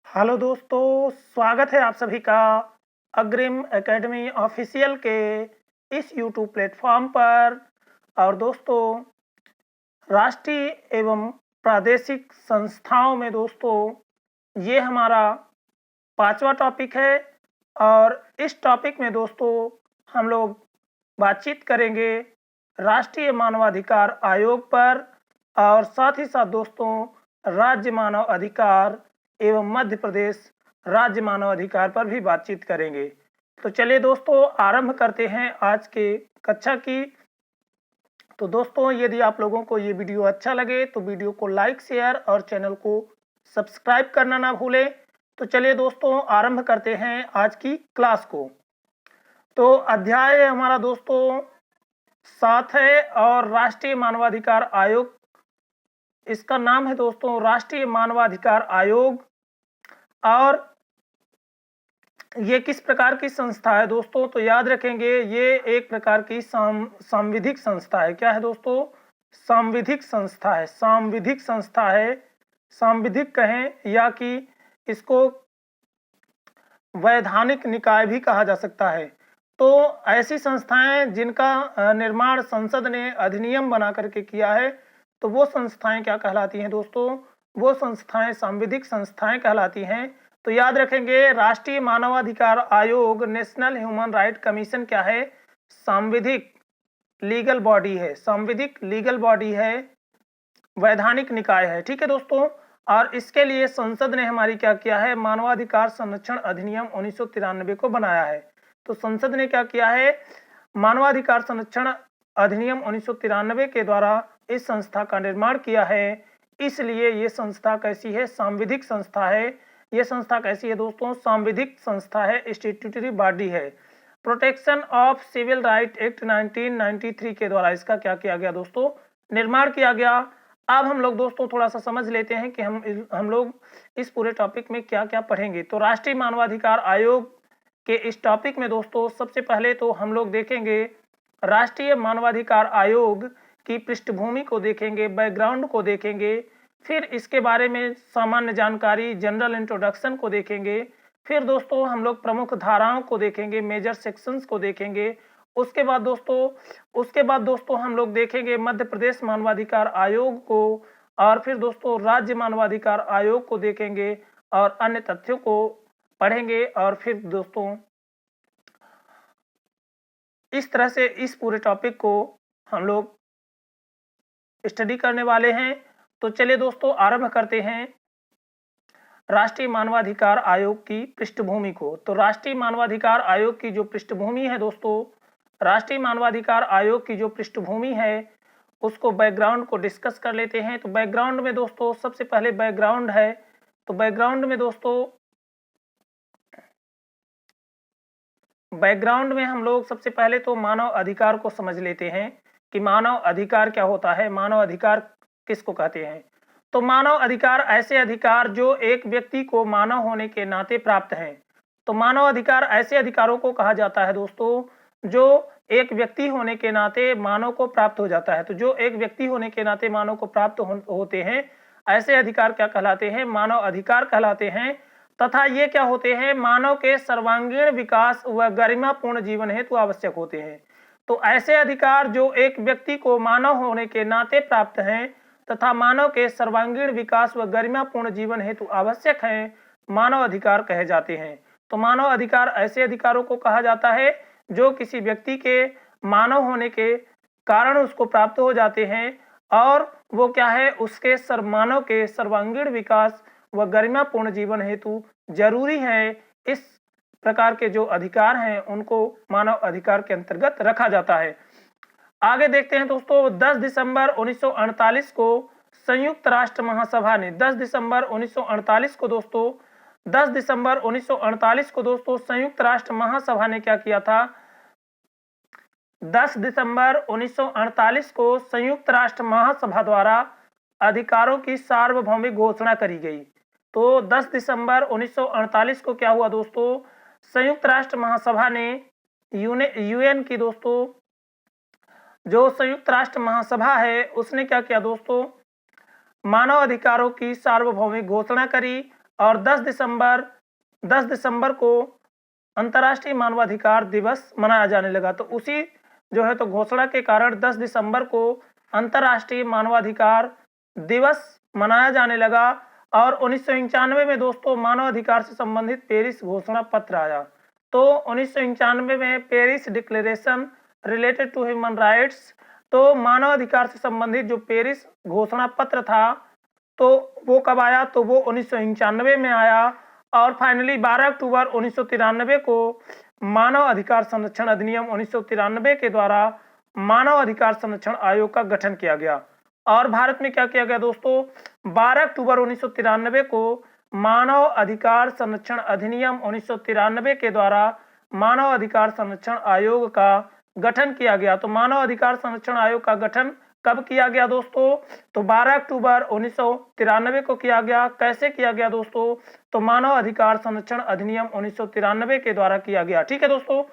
Hello दोस्तों, स्वागत है आप सभी का अग्रिम एकेडमी ऑफिशियल के इस यूट्यूब प्लेटफॉर्म पर। और दोस्तों, राष्ट्रीय एवं प्रादेशिक संस्थाओं में दोस्तों ये हमारा पांचवा टॉपिक है। और इस टॉपिक में दोस्तों हम लोग बातचीत करेंगे राष्ट्रीय मानवाधिकार आयोग पर, और साथ ही साथ दोस्तों राज्य मानव अधिकार एवं मध्य प्रदेश राज्य मानव अधिकार पर भी बातचीत करेंगे। तो चलिए दोस्तों आरंभ करते हैं आज के कक्षा की। तो दोस्तों, यदि आप लोगों को ये वीडियो अच्छा लगे तो वीडियो को लाइक, शेयर और चैनल को सब्सक्राइब करना ना भूलें। तो चलिए दोस्तों आरंभ करते हैं आज की क्लास को। तो अध्याय हमारा दोस्तों 7 है और राष्ट्रीय मानवाधिकार आयोग, इसका नाम है दोस्तों राष्ट्रीय मानवाधिकार आयोग। और ये किस प्रकार की संस्था है दोस्तों? तो याद रखेंगे ये एक प्रकार की सांविधिक संस्था है। क्या है दोस्तों? सांविधिक संस्था है। सांविधिक संस्था है, सांविधिक कहें या कि इसको वैधानिक निकाय भी कहा जा सकता है। तो ऐसी संस्थाएं जिनका निर्माण संसद ने अधिनियम बना करके किया है, तो वो संस्थाएं क्या कहलाती हैं दोस्तों? वो संस्थाएं सांविधिक संस्थाएं कहलाती हैं। तो याद रखेंगे राष्ट्रीय मानवाधिकार आयोग, नेशनल ह्यूमन राइट कमीशन क्या है? सांविधिक लीगल बॉडी है। सांविधिक लीगल बॉडी है, वैधानिक निकाय है। ठीक है दोस्तों। और इसके लिए संसद ने हमारी क्या किया है? मानवाधिकार संरक्षण अधिनियम 1993 को बनाया है। तो संसद ने क्या किया है? मानवाधिकार संरक्षण अधिनियम 1993 के द्वारा इस संस्था का निर्माण किया है। इसलिए ये संस्था कैसी है? सांविधिक संस्था है। ये संस्था कैसी है दोस्तों? सांविधिक संस्था है, स्टैट्यूटरी बॉडी है। Protection of civil right act 1993 के द्वारा इसका क्या किया गया दोस्तों? निर्माण किया गया। अब हम लोग दोस्तों थोड़ा सा समझ लेते हैं कि हम लोग इस पूरे टॉपिक में क्या क्या पढ़ेंगे। तो राष्ट्रीय मानवाधिकार आयोग के इस टॉपिक में दोस्तों सबसे पहले तो हम लोग देखेंगे राष्ट्रीय मानवाधिकार आयोग की पृष्ठभूमि को देखेंगे, बैकग्राउंड को देखेंगे। फिर इसके बारे में सामान्य जानकारी, जनरल इंट्रोडक्शन को देखेंगे। फिर दोस्तों हम लोग प्रमुख धाराओं को देखेंगे, मेजर सेक्शंस को देखेंगे। उसके बाद दोस्तों हम लोग देखेंगे मध्य प्रदेश मानवाधिकार आयोग को। और फिर दोस्तों राज्य मानवाधिकार आयोग को देखेंगे और अन्य तथ्यों को पढ़ेंगे। और फिर दोस्तों इस तरह से इस पूरे टॉपिक को हम लोग स्टडी करने वाले हैं। तो चलिए दोस्तों आरंभ करते हैं राष्ट्रीय मानवाधिकार आयोग की पृष्ठभूमि को। तो राष्ट्रीय मानवाधिकार आयोग की जो पृष्ठभूमि है दोस्तों, राष्ट्रीय मानवाधिकार आयोग की जो पृष्ठभूमि है उसको, बैकग्राउंड को डिस्कस कर लेते हैं। तो बैकग्राउंड में दोस्तों सबसे पहले बैकग्राउंड है। तो बैकग्राउंड में हम लोग सबसे पहले तो मानव अधिकार को समझ लेते हैं कि मानव अधिकार क्या होता है, मानव अधिकार किसको कहते हैं। तो मानव अधिकार ऐसे अधिकार जो एक व्यक्ति को मानव होने के नाते प्राप्त हैं। तो मानव अधिकार ऐसे अधिकारों को कहा जाता है दोस्तों जो एक व्यक्ति होने के नाते मानव को प्राप्त हो जाता है। तो जो एक व्यक्ति होने के नाते मानव को प्राप्त होते हैं, ऐसे अधिकार क्या कहलाते हैं? मानव अधिकार कहलाते हैं। तथा ये क्या होते हैं? मानव के सर्वांगीण विकास व गरिमापूर्ण जीवन हेतु आवश्यक होते हैं। तो ऐसे अधिकार जो एक व्यक्ति को मानव होने के नाते प्राप्त हैं तथा मानव के सर्वांगीण विकास व गरिमापूर्ण जीवन हेतु आवश्यक हैं, मानव अधिकार कहे जाते हैं। तो मानव अधिकार ऐसे अधिकारों को कहा जाता है जो किसी व्यक्ति के मानव होने के कारण उसको प्राप्त हो जाते हैं, और वो क्या है? उसके मानव के सर्वांगीण विकास व गरिमापूर्ण जीवन हेतु जरूरी है। इस प्रकार के जो अधिकार हैं उनको मानव अधिकार के अंतर्गत रखा जाता है। आगे देखते हैं दोस्तों, 10 दिसंबर 1948 को संयुक्त राष्ट्र महासभा ने 10 दिसंबर 1948 को दोस्तों संयुक्त राष्ट्र महासभा ने क्या किया था? 10 दिसंबर 1948 को संयुक्त राष्ट्र महासभा द्वारा अधिकारों की सार्वभौमिक घोषणा करी गई। तो 10 दिसंबर 1948 को क्या हुआ दोस्तों? संयुक्त राष्ट्र महासभा ने यूएन की दोस्तों जो संयुक्त राष्ट्र महासभा है उसने क्या किया दोस्तों? मानव अधिकारों की सार्वभौमिक घोषणा करी और 10 दिसंबर को अंतर्राष्ट्रीय मानवाधिकार दिवस मनाया जाने लगा। तो उसी जो है तो घोषणा के कारण 10 दिसंबर को अंतर्राष्ट्रीय मानवाधिकार दिवस मनाया जाने लगा। और 1991 में दोस्तों मानवाधिकार से संबंधित पेरिस घोषणा पत्र आया। तो 1991 में Paris declaration related to human rights, तो मानवाधिकार से संबंधित जो पेरिस घोषणा पत्र था तो वो कब आया, तो वो 1991 में आया। और फाइनली 12 अक्टूबर 1993 को मानव अधिकार संरक्षण अधिनियम 1993 के द्वारा मानव अधिकार संरक्षण आयोग का गठन किया गया। और भारत में क्या किया गया दोस्तों, 12 अक्टूबर 1993 को मानव अधिकार संरक्षण अधिनियम 1993 के द्वारा मानव अधिकार संरक्षण आयोग का गठन किया गया। तो मानव अधिकार संरक्षण आयोग का गठन कब किया गया दोस्तों, तो 12 अक्टूबर 1993 को किया गया। कैसे किया गया दोस्तों, तो मानव अधिकार संरक्षण अधिनियम 1993 के द्वारा किया गया। ठीक है दोस्तों,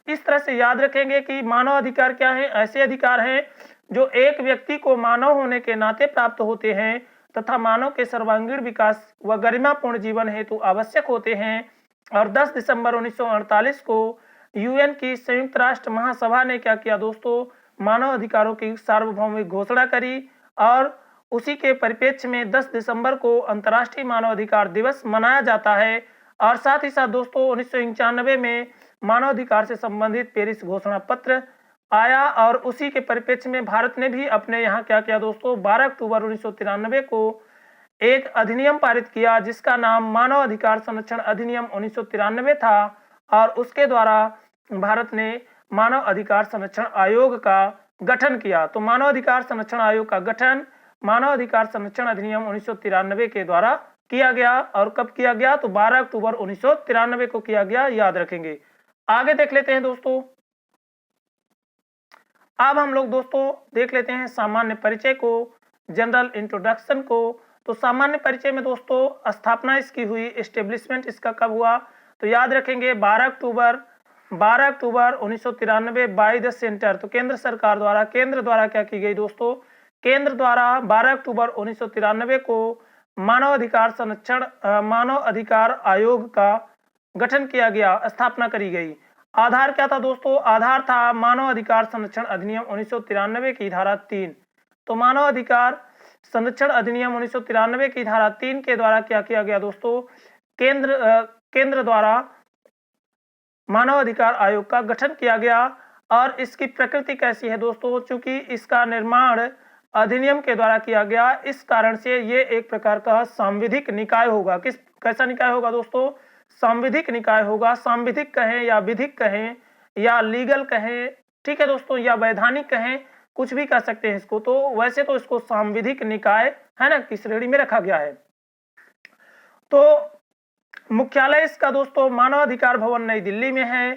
इस तरह से याद रखेंगे कि मानव अधिकार क्या है, ऐसे अधिकार हैं जो एक व्यक्ति को मानव होने के नाते प्राप्त होते हैं तथा मानव के सर्वांगीण विकास व गरिमापूर्ण जीवन हेतु आवश्यक होते हैं। और 10 दिसंबर 1948 को यूएन की संयुक्त राष्ट्र महासभा ने क्या किया दोस्तों, मानव अधिकारों की सार्वभौमिक घोषणा करी। और उसी के परिप्रेक्ष्य में 10 दिसंबर को अंतर्राष्ट्रीय मानवाधिकार दिवस मनाया जाता है। और साथ ही साथ दोस्तों 1991 में मानवाधिकार से संबंधित पेरिस घोषणा पत्र आया। और उसी के परिप्रेक्ष्य में भारत ने भी अपने यहाँ क्या किया दोस्तों, 12 अक्टूबर 1993 को एक अधिनियम पारित किया जिसका नाम मानव अधिकार संरक्षण अधिनियम 1993 था। और उसके द्वारा भारत ने मानव अधिकार संरक्षण आयोग का गठन किया। तो मानव अधिकार संरक्षण आयोग का गठन मानव अधिकार संरक्षण अधिनियम 1993 के द्वारा किया गया। और कब किया गया, तो 12 अक्टूबर 1993 को किया गया, याद रखेंगे। आगे देख लेते हैं दोस्तों। अब हम लोग दोस्तों देख लेते हैं सामान्य परिचय को, जनरल इंट्रोडक्शन को। तो सामान्य परिचय में दोस्तों स्थापना इसकी हुई, एस्टेब्लिशमेंट इसका कब हुआ, तो याद रखेंगे 12 अक्टूबर 1993 बाय द सेंटर। तो केंद्र सरकार द्वारा, केंद्र द्वारा क्या की गई दोस्तों, केंद्र द्वारा 12 अक्टूबर 1993 को मानव अधिकार आयोग का गठन किया गया, स्थापना करी गई। आधार क्या था दोस्तों, आधार था मानव अधिकार संरक्षण अधिनियम 1993 की धारा 3। तो मानव अधिकार संरक्षण अधिनियम 1993 की धारा 3 के द्वारा क्या किया गया दोस्तों, केंद्र द्वारा मानव अधिकार आयोग का गठन किया गया। और इसकी प्रकृति कैसी है दोस्तों, चूंकि इसका निर्माण अधिनियम के द्वारा किया गया, इस कारण से ये एक प्रकार का सांविधिक निकाय होगा। कैसा निकाय होगा दोस्तों, सांविधिक निकाय होगा। सांविधिक कहें या विधिक कहें या लीगल कहें, ठीक है दोस्तों, या वैधानिक कहें, कुछ भी कह सकते हैं इसको। तो वैसे तो इसको सांविधिक निकाय है ना की श्रेणी में रखा गया है। तो मुख्यालय इसका दोस्तों मानव अधिकार भवन नई दिल्ली में है।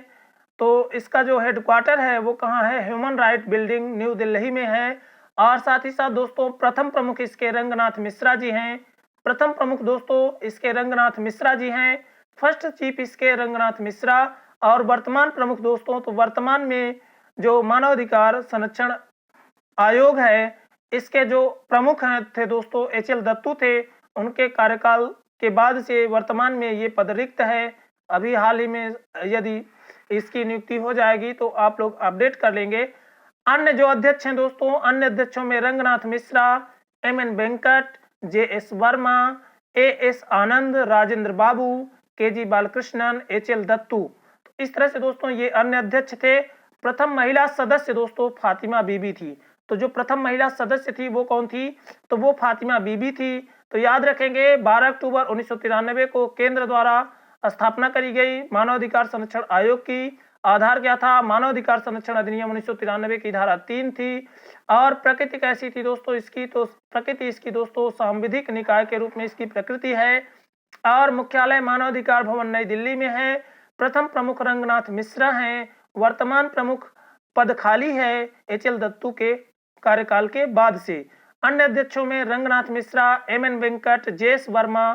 तो इसका जो हेडक्वार्टर है वो कहाँ है, human right building new Delhi में है। और साथ ही साथ दोस्तों प्रथम प्रमुख इसके रंगनाथ मिश्रा जी हैं। प्रथम प्रमुख दोस्तों इसके रंगनाथ मिश्रा जी हैं। फर्स्ट चीफ इसके रंगनाथ मिश्रा। और वर्तमान प्रमुख दोस्तों, तो वर्तमान में जो मानव अधिकार संरक्षण आयोग है इसके जो प्रमुख हैं थे दोस्तों एच.एल. दत्तू थे। उनके कार्यकाल के बाद से वर्तमान में ये पद रिक्त है। अभी हाल ही में यदि इसकी नियुक्ति हो जाएगी तो आप लोग अपडेट कर लेंगे। अन्य जो अध्यक्ष हैं दोस्तों, अन्य अध्यक्षों में Ranganath Mishra, MN. Venkat, JS. Verma, AS. Anand, Rajendra Babu, KG. Balakrishnan, HL. Dattu. तो इस तरह से दोस्तों ये अन्य अध्यक्ष थे। प्रथम महिला सदस्य दोस्तों फातिमा बीबी थी। तो जो प्रथम महिला सदस्य थी वो कौन थी, तो वो फातिमा बीबी थी। तो याद रखेंगे 12 अक्टूबर 1993 को केंद्र द्वारा स्थापना करी गई मानव अधिकार संरक्षण आयोग की। आधार क्या था, मानव अधिकार संरक्षण अधिनियम 1993 की धारा 3 थी। और प्रकृति कैसी थी दोस्तों इसकी, तो प्रकृति इसकी दोस्तों सांविधिक निकाय के रूप में इसकी प्रकृति है। और मुख्यालय मानव अधिकार भवन नई दिल्ली में है। प्रथम प्रमुख रंगनाथ मिश्रा हैं। वर्तमान प्रमुख पद खाली है एच.एल. दत्तू के कार्यकाल के बाद से। अन्य अध्यक्षों में Ranganath Mishra, MN. Venkat, JS. Verma,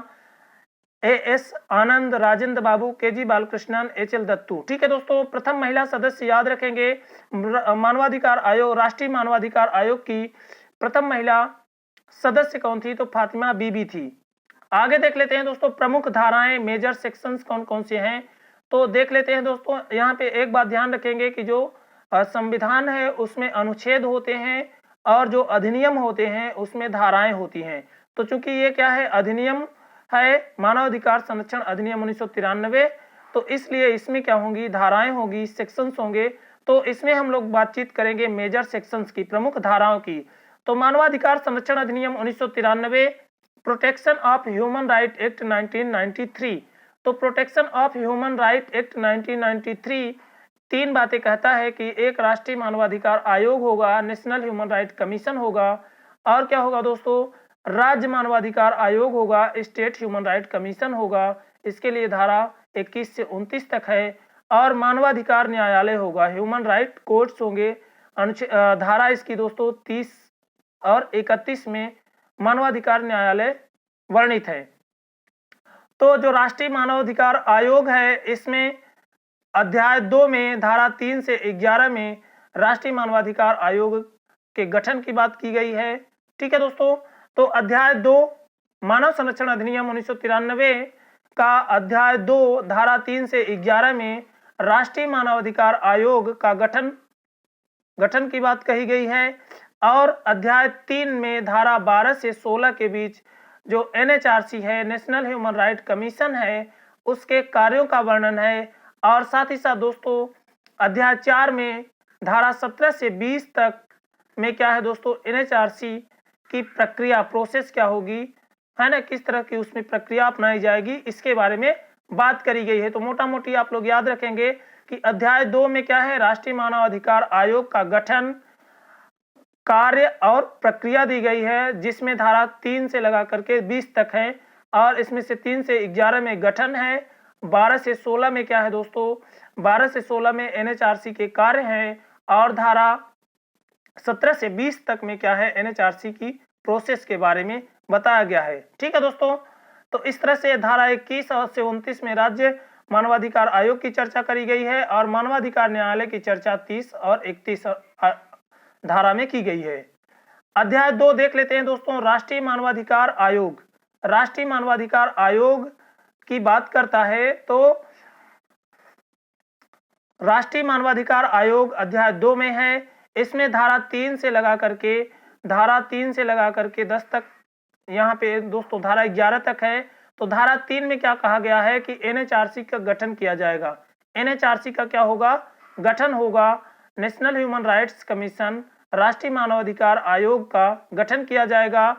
AS. Anand, Rajendra Babu, KG. Balakrishnan, HL. Dattu. ठीक है दोस्तों, प्रथम महिला सदस्य याद रखेंगे मानवाधिकार आयोग, राष्ट्रीय मानवाधिकार आयोग की प्रथम महिला सदस्य कौन थी, तो फातिमा बीबी थी। आगे देख लेते हैं दोस्तों प्रमुख धाराएं, मेजर सेक्शंस कौन कौन से हैं। तो देख लेते हैं दोस्तों, यहाँ पे एक बात ध्यान रखेंगे कि जो संविधान है उसमें अनुच्छेद होते हैं और जो अधिनियम होते हैं उसमें धाराएं होती हैं। तो चूंकि ये क्या है, अधिनियम है, मानव अधिकार संरक्षण अधिनियम 1993, तो इसलिए इसमें क्या होंगी, धाराएं होगी, सेक्शंस होंगे। तो इसमें हम लोग बातचीत करेंगे मेजर सेक्शंस की, प्रमुख धाराओं की। तो मानवाधिकार संरक्षण अधिनियम 1993, protection of human right act 1993। तो protection of human right act 1993 तीन बातें कहता है कि एक राष्ट्रीय मानवाधिकार आयोग होगा, नेशनल ह्यूमन राइट कमीशन होगा, और क्या होगा दोस्तों, राज्य मानवाधिकार आयोग होगा, स्टेट ह्यूमन राइट कमीशन होगा। इसके लिए धारा 21 से 29 तक है। और मानवाधिकार न्यायालय होगा, ह्यूमन राइट कोर्ट्स होंगे। धारा इसकी दोस्तों 30 और 31 में मानवाधिकार न्यायालय वर्णित है। तो जो राष्ट्रीय मानवाधिकार आयोग है, इसमें अध्याय 2 में धारा 3 से 11 में राष्ट्रीय मानवाधिकार आयोग के गठन की बात की गई है। ठीक है दोस्तों, तो अध्याय 2 मानव संरक्षण अधिनियम 1993 का अध्याय 2 धारा 3 से 11 में राष्ट्रीय मानवाधिकार आयोग का गठन की बात कही गई है। और अध्याय 3 में धारा 12 से 16 के बीच जो NHRC है, नेशनल ह्यूमन राइट कमीशन है, उसके कार्यों का वर्णन है। और साथ ही साथ दोस्तों अध्याय 4 में धारा 17 से 20 तक में क्या है दोस्तों, NHRC की प्रक्रिया, प्रोसेस क्या होगी, है ना, किस तरह की उसमें प्रक्रिया अपनाई जाएगी, इसके बारे में बात करी गई है। तो मोटा मोटी आप लोग याद रखेंगे कि अध्याय 2 में क्या है, राष्ट्रीय मानव अधिकार आयोग का गठन, कार्य और प्रक्रिया दी गई है, जिसमें धारा 3 से लगा करके 20 तक है। और इसमें से 3 से 11 में गठन है, 12 से 16 में क्या है दोस्तों, 12 से 16 में NHRC के कार्य हैं, और धारा 17 से 20 तक में क्या है, NHRC की प्रोसेस के बारे में बताया गया है। ठीक है दोस्तों, तो इस तरह से धारा 21 और से 29 में राज्य मानवाधिकार आयोग की चर्चा करी गई है, और मानवाधिकार न्यायालय की चर्चा 30 और 31 धारा में की गई है। अध्याय 2 देख लेते हैं दोस्तों, राष्ट्रीय मानवाधिकार आयोग। राष्ट्रीय मानवाधिकार आयोग की बात करता है, तो राष्ट्रीय मानवाधिकार आयोग अध्याय 2 में है। इसमें धारा 3 से लगा करके 10 तक, यहाँ पे दोस्तों धारा 11 तक है। तो धारा 3 में क्या कहा गया है कि NHRC का गठन किया जाएगा। NHRC का क्या होगा, गठन होगा, नेशनल ह्यूमन राइट्स कमीशन, राष्ट्रीय मानवाधिकार आयोग का गठन किया जाएगा।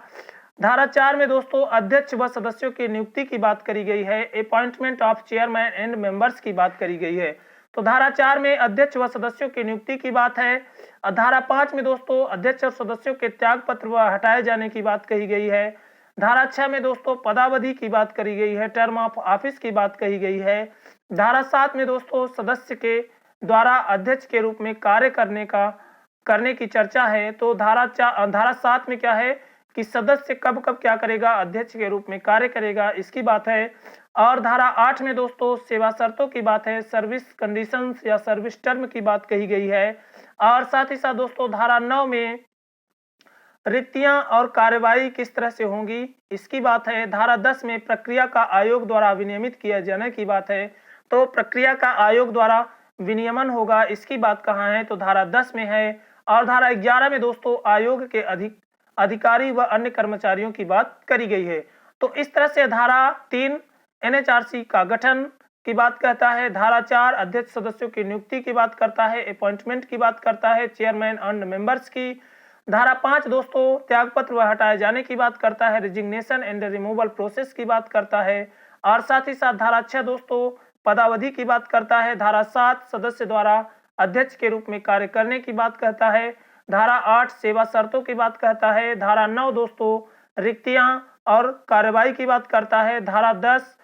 धारा 4 में दोस्तों अध्यक्ष व सदस्यों की नियुक्ति की बात करी गई है, appointment of chairman and members की बात करी गई है। तो धारा 4 में अध्यक्ष व सदस्यों की नियुक्ति की बात है। धारा 5 में दोस्तों अध्यक्ष और सदस्यों के त्याग पत्र व हटाए जाने की बात कही गई है। धारा 6 में दोस्तों पदावधि की बात करी गई है, टर्म ऑफ ऑफिस की बात कही गई है। धारा 7 में दोस्तों सदस्य के द्वारा अध्यक्ष के रूप में कार्य करने की चर्चा है। तो धारा 7 में क्या है कि सदस्य कब कब क्या करेगा, अध्यक्ष के रूप में कार्य करेगा, इसकी बात है। और धारा 8 में दोस्तों सेवा शर्तों की बात है, सर्विस कंडीशंस या सर्विस टर्म की बात कही गई है। और साथ ही साथ दोस्तों धारा 9 में रिक्तियां और कार्यवाही किस तरह से होंगी, इसकी बात है। धारा 10 में प्रक्रिया का आयोग द्वारा विनियमित किया जाने की बात है। तो प्रक्रिया का आयोग द्वारा विनियमन होगा, इसकी बात कहाँ है, तो धारा 10 में है। और धारा 11 में दोस्तों आयोग के अधिकारी व अन्य कर्मचारियों की बात करी गई है। तो इस तरह से धारा 3 NHRC का गठन की बात कहता है। धारा 4 अध्यक्ष सदस्यों की नियुक्ति की बात करता है, अपॉइंटमेंट की बात करता है, चेयरमैन एंड मेंबर्स की। धारा 5 दोस्तों त्यागपत्र व हटाए जाने की बात करता है, रिजिग्नेशन एंड रिमूवल प्रोसेस की बात करता है। और साथ ही साथ धारा 6 दोस्तों पदावधि की बात करता है। धारा 7 सदस्य द्वारा अध्यक्ष के रूप में कार्य करने की बात कहता है। धारा 8 सेवा शर्तों की बात कहता है। धारा 9 दोस्तों रिक्तियां और कार्यवाही की बात करता है। धारा 10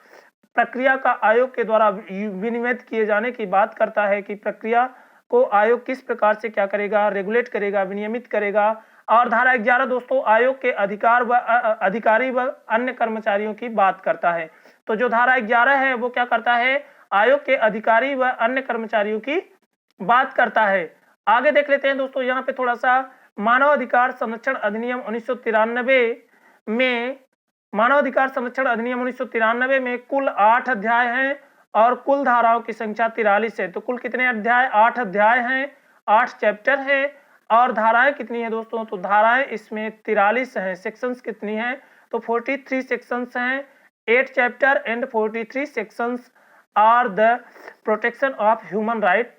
प्रक्रिया का आयोग के द्वारा विनियमित किए जाने की बात करता है कि प्रक्रिया को आयोग किस प्रकार से क्या करेगा, रेगुलेट करेगा, विनियमित करेगा। और धारा 11 दोस्तों आयोग के अधिकारी व अन्य कर्मचारियों की बात करता है। तो जो धारा 11 है वो क्या करता है, आयोग के अधिकारी व अन्य कर्मचारियों की बात करता है। आगे देख लेते हैं दोस्तों, यहाँ पे थोड़ा सा मानव अधिकार संरक्षण अधिनियम 1993 में मानव अधिकार संरक्षण अधिनियम 1993 में कुल 8 अध्याय हैं और कुल धाराओं की संख्या 43 है। तो कुल कितने अध्याय? 8 अध्याय हैं, 8 चैप्टर है और धाराएं कितनी है दोस्तों? तो धाराएं इसमें 43 हैं। सेक्शंस कितनी हैं? तो 43 सेक्शंस हैं। 8 chapter and 43 sections are the protection of human right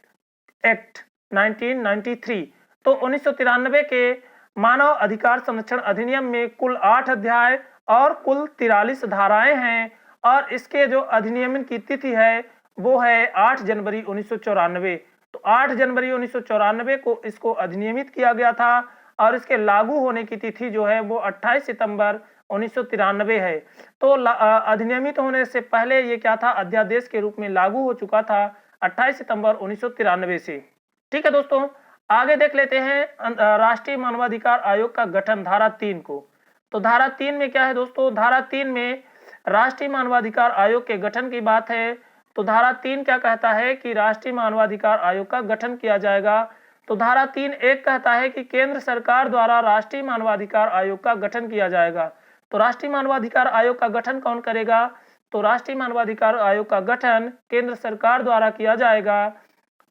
act 1993। तो 1993 के मानव अधिकार संरक्षण अधिनियम में कुल 8 अध्याय और कुल 43 धाराएं हैं और इसके जो अधिनियमन की तिथि है वो है 8 जनवरी 1994। तो 8 जनवरी 1994 को इसको अधिनियमित किया गया था और इसके लागू होने की तिथि जो है वो 28 सितंबर 1993 है। तो अधिनियमित होने से पहले ये क्या था? अध्यादेश के रूप में लागू हो चुका था 28 सितंबर 1993 से। ठीक है दोस्तों, आगे देख लेते हैं राष्ट्रीय मानवाधिकार आयोग का गठन, धारा 3 को। तो धारा 3 में क्या है दोस्तों? धारा 3 में राष्ट्रीय मानवाधिकार आयोग के गठन की बात है। तो धारा 3 क्या कहता है कि राष्ट्रीय मानवाधिकार आयोग का गठन किया जाएगा। तो धारा 3(1) कहता है कि केंद्र सरकार द्वारा राष्ट्रीय मानवाधिकार आयोग का गठन किया जाएगा। तो राष्ट्रीय मानवाधिकार आयोग का गठन कौन करेगा? तो राष्ट्रीय मानवाधिकार आयोग का गठन केंद्र सरकार द्वारा किया जाएगा।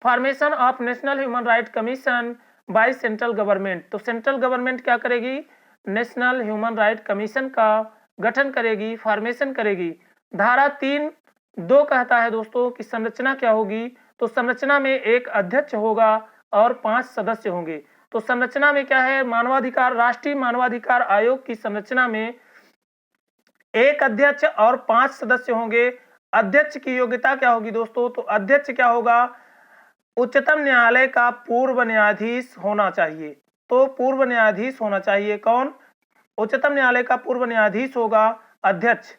Formation of national human right commission by central government. तो सेंट्रल गवर्नमेंट क्या करेगी? नेशनल ह्यूमन राइट कमीशन का गठन करेगी, फॉर्मेशन करेगी। धारा 3(2) कहता है दोस्तों कि संरचना क्या होगी? तो संरचना में एक अध्यक्ष होगा और 5 सदस्य होंगे। तो संरचना में क्या है? मानवाधिकार, राष्ट्रीय मानवाधिकार आयोग की संरचना में एक अध्यक्ष और 5 सदस्य होंगे। अध्यक्ष की योग्यता क्या होगी दोस्तों? तो अध्यक्ष क्या होगा? उच्चतम न्यायालय का पूर्व न्यायाधीश होना चाहिए। तो पूर्व न्यायाधीश होना चाहिए। कौन? उच्चतम न्यायालय का पूर्व न्यायाधीश होगा अध्यक्ष।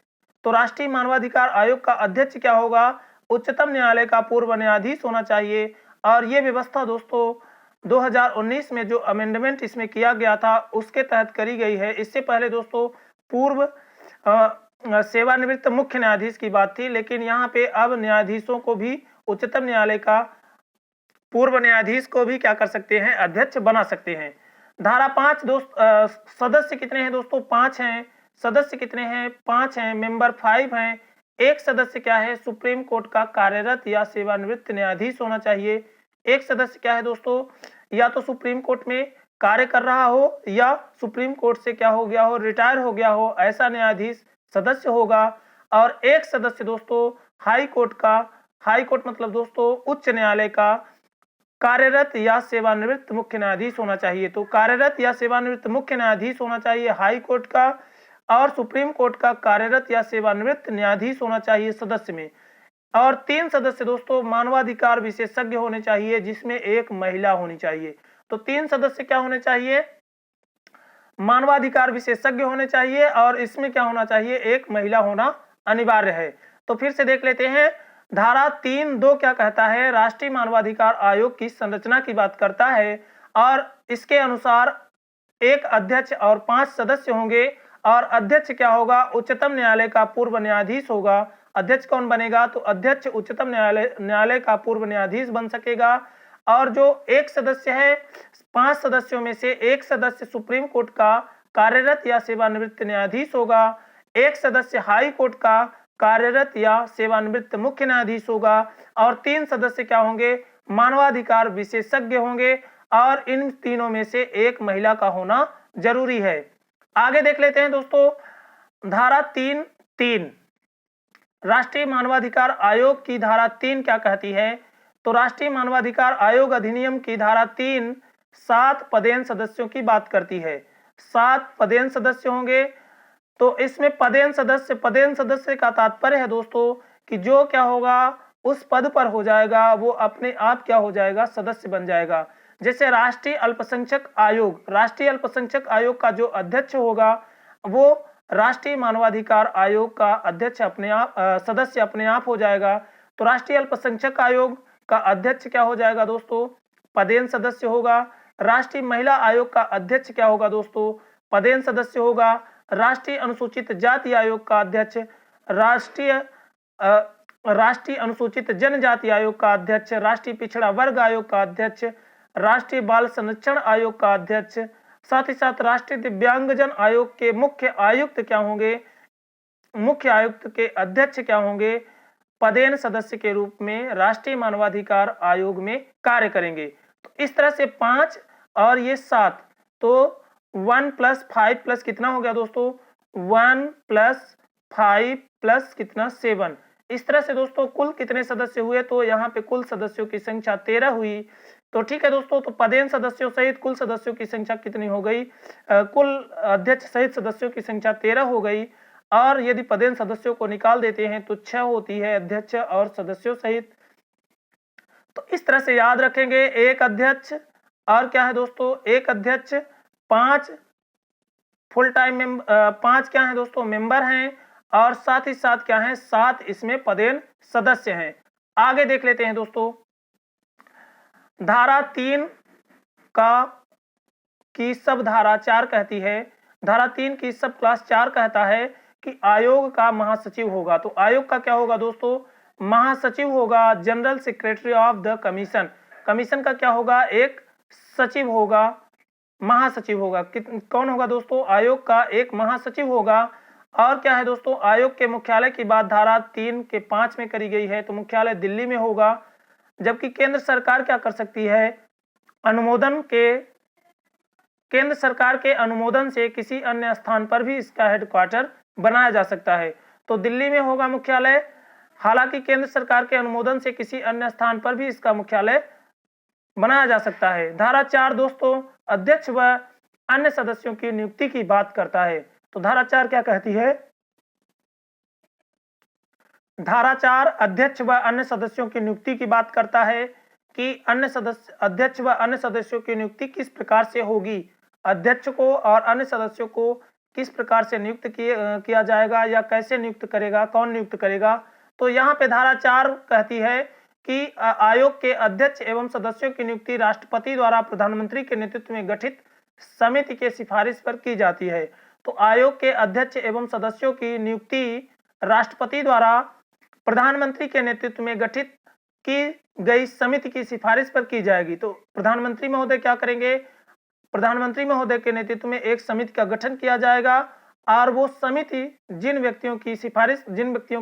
तो राष्ट्रीय मानवाधिकार आयोग का अध्यक्ष क्या होगा? उच्चतम न्यायालय का पूर्व न्यायाधीश होना चाहिए। और ये व्यवस्था दोस्तों 2019 में जो अमेंडमेंट इसमें किया गया था उसके तहत करी गई है। इससे पहले दोस्तों पूर्व सेवानिवृत्त मुख्य न्यायाधीश की बात थी, लेकिन यहाँ पे अब न्यायाधीशों को भी, उच्चतम न्यायालय का पूर्व न्यायाधीश को भी क्या कर सकते हैं? अध्यक्ष बना सकते हैं। धारा 5 सदस्य कितने हैं दोस्तों? 5 हैं। सदस्य कितने हैं? 5 हैं। मेंबर 5 हैं। एक सदस्य क्या है? सुप्रीम कोर्ट का कार्यरत या सेवानिवृत्त न्यायाधीश होना चाहिए। एक सदस्य क्या है दोस्तों? या तो सुप्रीम कोर्ट में कार्य कर रहा हो या सुप्रीम कोर्ट से क्या हो गया हो? रिटायर हो गया हो, ऐसा न्यायाधीश सदस्य होगा। और एक सदस्य दोस्तों हाई कोर्ट का, हाई कोर्ट मतलब दोस्तों उच्च न्यायालय का कार्यरत या सेवानिवृत्त मुख्य न्यायाधीश होना चाहिए। तो कार्यरत या सेवानिवृत्त मुख्य न्यायाधीश होना चाहिए हाई कोर्ट का, और सुप्रीम कोर्ट का कार्यरत या सेवानिवृत्त न्यायाधीश होना चाहिए सदस्य में। और 3 सदस्य दोस्तों मानवाधिकार विशेषज्ञ होने चाहिए, जिसमें एक महिला होनी चाहिए। तो 3 सदस्य क्या होने चाहिए? मानवाधिकार विशेषज्ञ होने चाहिए और इसमें क्या होना चाहिए? एक महिला होना अनिवार्य है। तो फिर से देख लेते हैं, धारा 3(2) क्या कहता है? राष्ट्रीय मानवाधिकार आयोग की संरचना की बात करता है और इसके अनुसार एक अध्यक्ष और 5 सदस्य होंगे। और अध्यक्ष क्या होगा? उच्चतम न्यायालय का पूर्व न्यायाधीश होगा। अध्यक्ष कौन बनेगा? तो अध्यक्ष उच्चतम न्यायालय का पूर्व न्यायाधीश बन सकेगा। और जो एक सदस्य है, 5 सदस्यों में से एक सदस्य सुप्रीम कोर्ट का कार्यरत या सेवानिवृत्त न्यायाधीश होगा। एक सदस्य हाई कोर्ट का कार्यरत या सेवानिवृत्त मुख्य न्यायाधीश होगा। और 3 सदस्य क्या होंगे? मानवाधिकार विशेषज्ञ होंगे। और इन तीनों में से एक महिला का होना जरूरी है। आगे देख लेते हैं दोस्तों, धारा 3(3) राष्ट्रीय मानवाधिकार आयोग की धारा 3 क्या कहती है? तो राष्ट्रीय मानवाधिकार आयोग अधिनियम की धारा 3 7 पदेन सदस्यों की बात करती है। 7 पदेन सदस्य होंगे। तो इसमें पदेन सदस्य का तात्पर्य है दोस्तों कि जो क्या होगा उस पद पर हो जाएगा, वो अपने आप क्या हो जाएगा? सदस्य बन जाएगा। जैसे राष्ट्रीय अल्पसंख्यक आयोग का जो अध्यक्ष होगा वो राष्ट्रीय मानवाधिकार आयोग का अध्यक्ष अपने आप, सदस्य अपने आप हो जाएगा। तो राष्ट्रीय अल्पसंख्यक आयोग का अध्यक्ष क्या हो जाएगा दोस्तों? पदेन सदस्य होगा। राष्ट्रीय महिला आयोग का अध्यक्ष क्या होगा दोस्तों? पदेन सदस्य होगा। राष्ट्रीय अनुसूचित जाति आयोग का अध्यक्ष, राष्ट्रीय अनुसूचित जनजाति आयोग का अध्यक्ष, राष्ट्रीय पिछड़ा वर्ग आयोग का अध्यक्ष, राष्ट्रीय बाल संरक्षण आयोग का अध्यक्ष, साथ ही साथ राष्ट्रीय दिव्यांगजन आयोग के मुख्य आयुक्त क्या होंगे? मुख्य आयुक्त के अध्यक्ष क्या होंगे, पदेन सदस्य के रूप में राष्ट्रीय मानवाधिकार आयोग में कार्य करेंगे। तो इस तरह से 5 और ये 7, तो 1 + 5 प्लस कितना हो गया दोस्तों, 1 + 5 प्लस कितना 7। इस तरह से दोस्तों कुल कितने सदस्य हुए, तो यहाँ पे कुल सदस्यों की संख्या 13 हुई। तो ठीक है दोस्तों, तो पदेन सदस्यों सहित कुल सदस्यों की संख्या कितनी हो गई, कुल अध्यक्ष सहित सदस्यों की संख्या 13 हो गई। और यदि पदेन सदस्यों को निकाल देते हैं तो 6 होती है अध्यक्ष और सदस्यों सहित। तो इस तरह से याद रखेंगे, एक अध्यक्ष और क्या है दोस्तों, एक अध्यक्ष, 5 फुल टाइम 5 क्या है दोस्तों मेंबर हैं, और साथ ही साथ क्या है 7 इसमें पदेन सदस्य हैं। आगे देख लेते हैं दोस्तों, धारा 3 का की सब धारा 4 कहती है, धारा 3 की सब क्लास 4 कहता है कि आयोग का महासचिव होगा। तो आयोग का क्या होगा दोस्तों, महासचिव होगा, general secretary of the commission. Commission का क्या होगा, एक सचिव होगा, महासचिव होगा। कौन होगा दोस्तों, आयोग का एक महासचिव होगा। और क्या है दोस्तों, आयोग के मुख्यालय की बात धारा 3 के 5 में करी गई है, तो मुख्यालय दिल्ली में होगा। जबकि केंद्र सरकार क्या कर सकती है, केंद्र सरकार के अनुमोदन से किसी अन्य स्थान पर भी इसका हेडक्वार्टर बनाया जा सकता है। तो दिल्ली में होगा मुख्यालय, हालांकि केंद्र सरकार के अनुमोदन से किसी अन्य स्थान पर भी इसका मुख्यालय बनाया जा सकता है। धारा 4 दोस्तों अध्यक्ष व अन्य सदस्यों की नियुक्ति की बात करता है। तो धारा 4 क्या कहती है, धारा 4 अध्यक्ष व अन्य सदस्यों की नियुक्ति की बात करता है कि अध्यक्ष व अन्य सदस्यों की नियुक्ति किस प्रकार से होगी, अध्यक्ष को और अन्य सदस्यों को किस प्रकार से नियुक्त किया जाएगा या कैसे नियुक्त करेगा, कौन नियुक्त करेगा। तो यहाँ पे धारा 4 कहती है कि आयोग के अध्यक्ष एवं सदस्यों की नियुक्ति राष्ट्रपति द्वारा प्रधानमंत्री के नेतृत्व में गठित समिति के सिफारिश पर की जाती है। तो आयोग के अध्यक्ष एवं सदस्यों की नियुक्ति राष्ट्रपति द्वारा प्रधानमंत्री के नेतृत्व में गठित की गई समिति की सिफारिश पर की जाएगी। तो प्रधानमंत्री महोदय क्या करेंगे, प्रधानमंत्री महोदय के नेतृत्व में एक समिति का गठन किया जाएगा और वो समिति जिन व्यक्तियों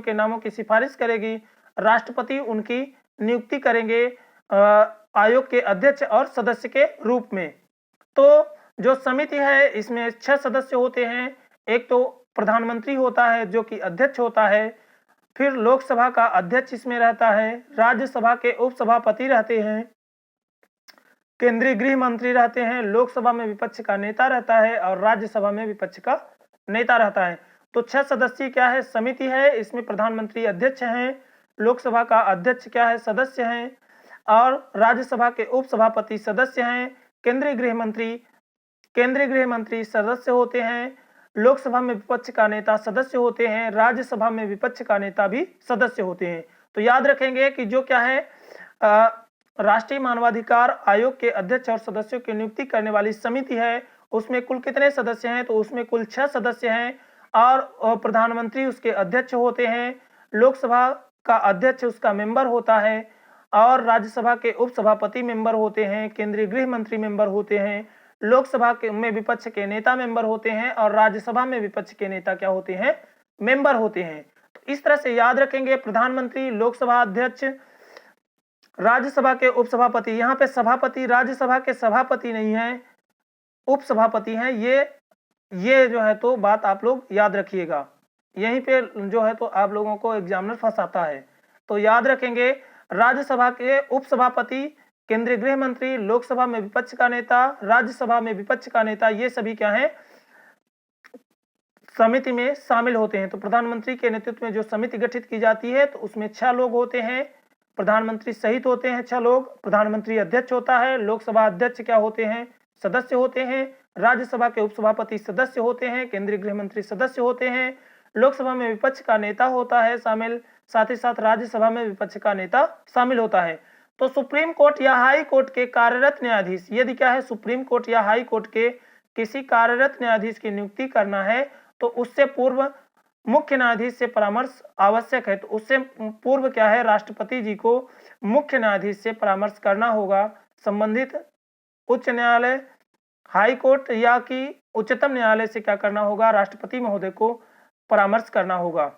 के नामों की सिफारिश करेगी, राष्ट्रपति उनकी नियुक्ति करेंगे आयोग के अध्यक्ष और सदस्य के रूप में। तो जो समिति है इसमें 6 सदस्य होते हैं। एक तो प्रधानमंत्री होता है जो कि अध्यक्ष होता है, फिर लोकसभा का अध्यक्ष इसमें रहता है, राज्यसभा के उपसभापति रहते हैं, केंद्रीय गृह मंत्री रहते हैं, लोकसभा में विपक्ष का नेता रहता है और राज्यसभा में विपक्ष का नेता रहता है। तो 6 सदस्यीय क्या है समिति है, इसमें प्रधानमंत्री अध्यक्ष हैं, लोकसभा का अध्यक्ष क्या है सदस्य हैं, और राज्यसभा के उपसभापति सदस्य हैं, केंद्रीय गृह मंत्री सदस्य होते हैं, लोकसभा में विपक्ष का नेता सदस्य होते हैं, राज्यसभा में विपक्ष का नेता भी सदस्य होते हैं। तो याद रखेंगे कि जो क्या है राष्ट्रीय मानवाधिकार आयोग के अध्यक्ष और सदस्यों की नियुक्ति करने वाली समिति है, उसमें कुल कितने सदस्य हैं, तो उसमें कुल 6 सदस्य हैं और प्रधानमंत्री उसके अध्यक्ष होते हैं, लोकसभा का अध्यक्ष उसका मेंबर होता है और राज्यसभा के उपसभापति मेंबर होते हैं, केंद्रीय गृह मंत्री मेंबर होते हैं, लोकसभा में विपक्ष के नेता मेंबर होते हैं और राज्यसभा में विपक्ष के नेता क्या होते हैं, मेंबर होते हैं। तो इस तरह से याद रखेंगे, प्रधानमंत्री, लोकसभा अध्यक्ष, राज्यसभा के उपसभापति, यहाँ पे सभापति राज्यसभा के सभापति नहीं है, उपसभापति हैं, ये जो है तो बात आप लोग याद रखिएगा, यहीं पे जो है तो आप लोगों को एग्जामिनर फंसाता है। तो याद रखेंगे, राज्यसभा के उपसभापति, केंद्रीय गृह मंत्री, लोकसभा में विपक्ष का नेता, राज्यसभा में विपक्ष का नेता, ये सभी क्या हैं समिति में शामिल होते हैं। तो प्रधानमंत्री के नेतृत्व में जो समिति गठित की जाती है तो उसमें 6 लोग होते हैं, प्रधानमंत्री सहित होते हैं 6 लोग, प्रधानमंत्री अध्यक्ष होता है, लोकसभा अध्यक्ष क्या होते हैं सदस्य होते हैं, राज्यसभा के उपसभापति सदस्य होते हैं, केंद्रीय गृह मंत्री सदस्य होते हैं, लोकसभा में विपक्ष का नेता होता है शामिल, साथ ही साथ राज्यसभा में विपक्ष का नेता शामिल होता है। तो सुप्रीम कोर्ट या हाई कोर्ट के कार्यरत न्यायाधीश, यदि क्या है सुप्रीम कोर्ट या हाई कोर्ट के किसी कार्यरत न्यायाधीश की नियुक्ति करना है तो उससे पूर्व मुख्य न्यायाधीश से परामर्श आवश्यक है। तो उससे पूर्व क्या है राष्ट्रपति जी को मुख्य न्यायाधीश से परामर्श करना होगा। संबंधित उच्च न्यायालय, हाई कोर्ट या कि उच्चतम न्यायालय से क्या करना होगा, राष्ट्रपति महोदय को परामर्श करना होगा।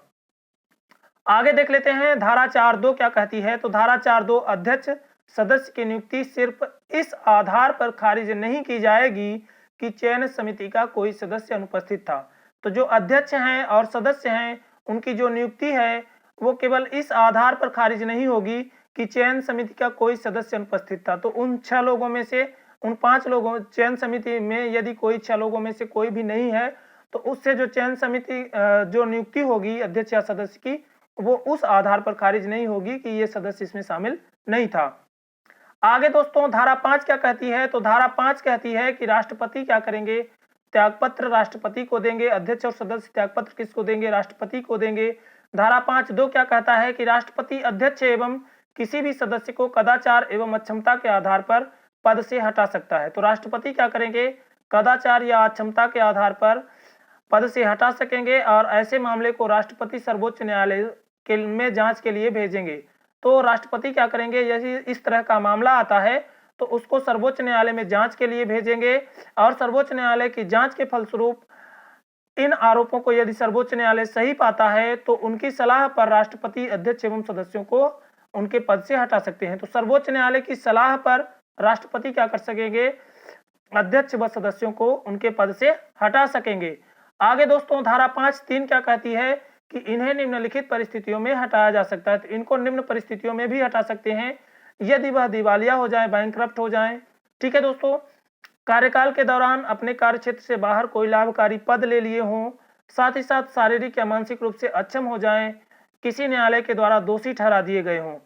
आगे देख लेते हैं धारा 4(2) क्या कहती है। तो धारा 4(2) अध्यक्ष सदस्य की नियुक्ति सिर्फ इस आधार पर खारिज नहीं की जाएगी कि चयन समिति का कोई सदस्य अनुपस्थित था। तो जो अध्यक्ष हैं और सदस्य हैं उनकी जो नियुक्ति है वो केवल इस आधार पर खारिज नहीं होगी कि चयन समिति का कोई सदस्य अनुपस्थित था। तो उन 6 लोगों में से उन 5 लोगों चयन समिति में यदि कोई 6 लोगों में से कोई भी नहीं है तो उससे जो चयन समिति जो नियुक्ति होगी अध्यक्ष या सदस्य की वो उस आधार पर खारिज नहीं होगी कि ये सदस्य इसमें शामिल नहीं था। आगे दोस्तों धारा 5 क्या कहती है। तो धारा 5 कहती है कि राष्ट्रपति क्या करेंगे, त्यागपत्र राष्ट्रपति को देंगे। अध्यक्ष और सदस्य त्यागपत्र किसको देंगे, राष्ट्रपति को देंगे। धारा 5(2) क्या कहता है कि राष्ट्रपति अध्यक्ष एवं किसी भी सदस्य को कदाचार एवं अक्षमता के आधार पर पद से हटा सकता है। तो राष्ट्रपति क्या करेंगे, कदाचार या अक्षमता के आधार पर पद से हटा सकेंगे और ऐसे मामले को राष्ट्रपति सर्वोच्च न्यायालय में जांच के लिए भेजेंगे। तो राष्ट्रपति क्या करेंगे, यदि इस तरह का मामला आता है तो उसको सर्वोच्च न्यायालय में जांच के लिए भेजेंगे और सर्वोच्च न्यायालय की जांच के फलस्वरूप इन आरोपों को यदि सर्वोच्च न्यायालय सही पाता है तो उनकी सलाह पर राष्ट्रपति अध्यक्ष एवं सदस्यों को उनके पद से हटा सकते हैं। तो सर्वोच्च न्यायालय की सलाह पर राष्ट्रपति क्या कर सकेंगे, अध्यक्ष व सदस्यों को उनके पद से हटा सकेंगे। आगे दोस्तों धारा 5(3) क्या कहती है कि इन्हें निम्नलिखित परिस्थितियों में हटाया जा सकता है। तो इनको निम्न परिस्थितियों में भी हटा सकते हैं यदि वह दिवालिया हो जाए, बैंकरप्ट हो जाए। ठीक है दोस्तों, कार्यकाल के दौरान अपने कार्यक्षेत्र से बाहर कोई लाभकारी पद ले लिए हों, साथ ही साथ शारीरिक या मानसिक रूप से अक्षम हो जाएं, किसी न्यायालय के द्वारा दोषी ठहरा दिए गए हों,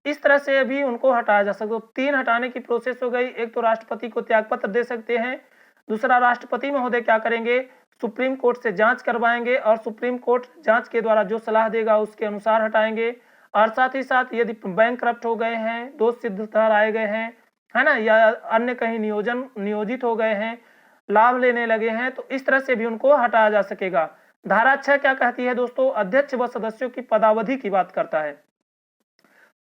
इस तरह से भी उनको हटाया जा सकता है। 3 हटाने की प्रोसेस हो गई। एक तो राष्ट्रपति को त्यागपत्र दे सकते हैं, दूसरा राष्ट्रपति महोदय क्या करेंगे, सुप्रीम कोर्ट से जांच करवाएंगे और सुप्रीम कोर्ट जांच के द्वारा जो सलाह देगा उसके अनुसार हटाएंगे। और साथ ही साथ यदि बैंकरप्ट हो गए हैं, दोष सिद्ध ठहराए गए हैं, है ना, या अन्य कहीं नियोजित हो गए हैं, लाभ लेने लगे हैं, तो इस तरह से भी उनको हटाया जा सकेगा। धारा 6 क्या कहती है दोस्तों, अध्यक्ष व सदस्यों की पदावधि की बात करता है।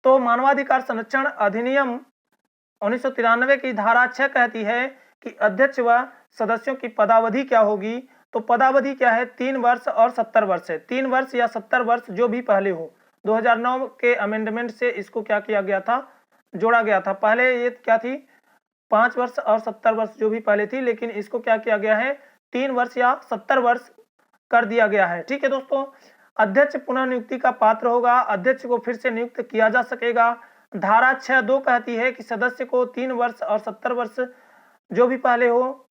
तो मानवाधिकार संरक्षण अधिनियम 1993 की धारा 6 कहती है कि अध्यक्ष व सदस्यों की पदावधि क्या होगी। तो पदावधि क्या है, 3 वर्ष और 70 वर्ष है। 3 वर्ष या 70 वर्ष जो भी पहले हो। 2009 के अमेंडमेंट से इसको क्या किया गया था, जोड़ा गया था। पहले ये क्या थी, 5 वर्ष और 70 वर्ष जो भी पहले थी, लेकिन इसको क्या किया गया है, 3 वर्ष या 70 वर्ष कर दिया गया है। ठीक है दोस्तों, अध्यक्ष पुनः नियुक्ति का पात्र होगा, अध्यक्ष को फिर से नियुक्त किया जा सकेगा। धारा 6(2) कहती है कि सदस्य को 3 वर्ष और 70 वर्ष जो भी पहले हो,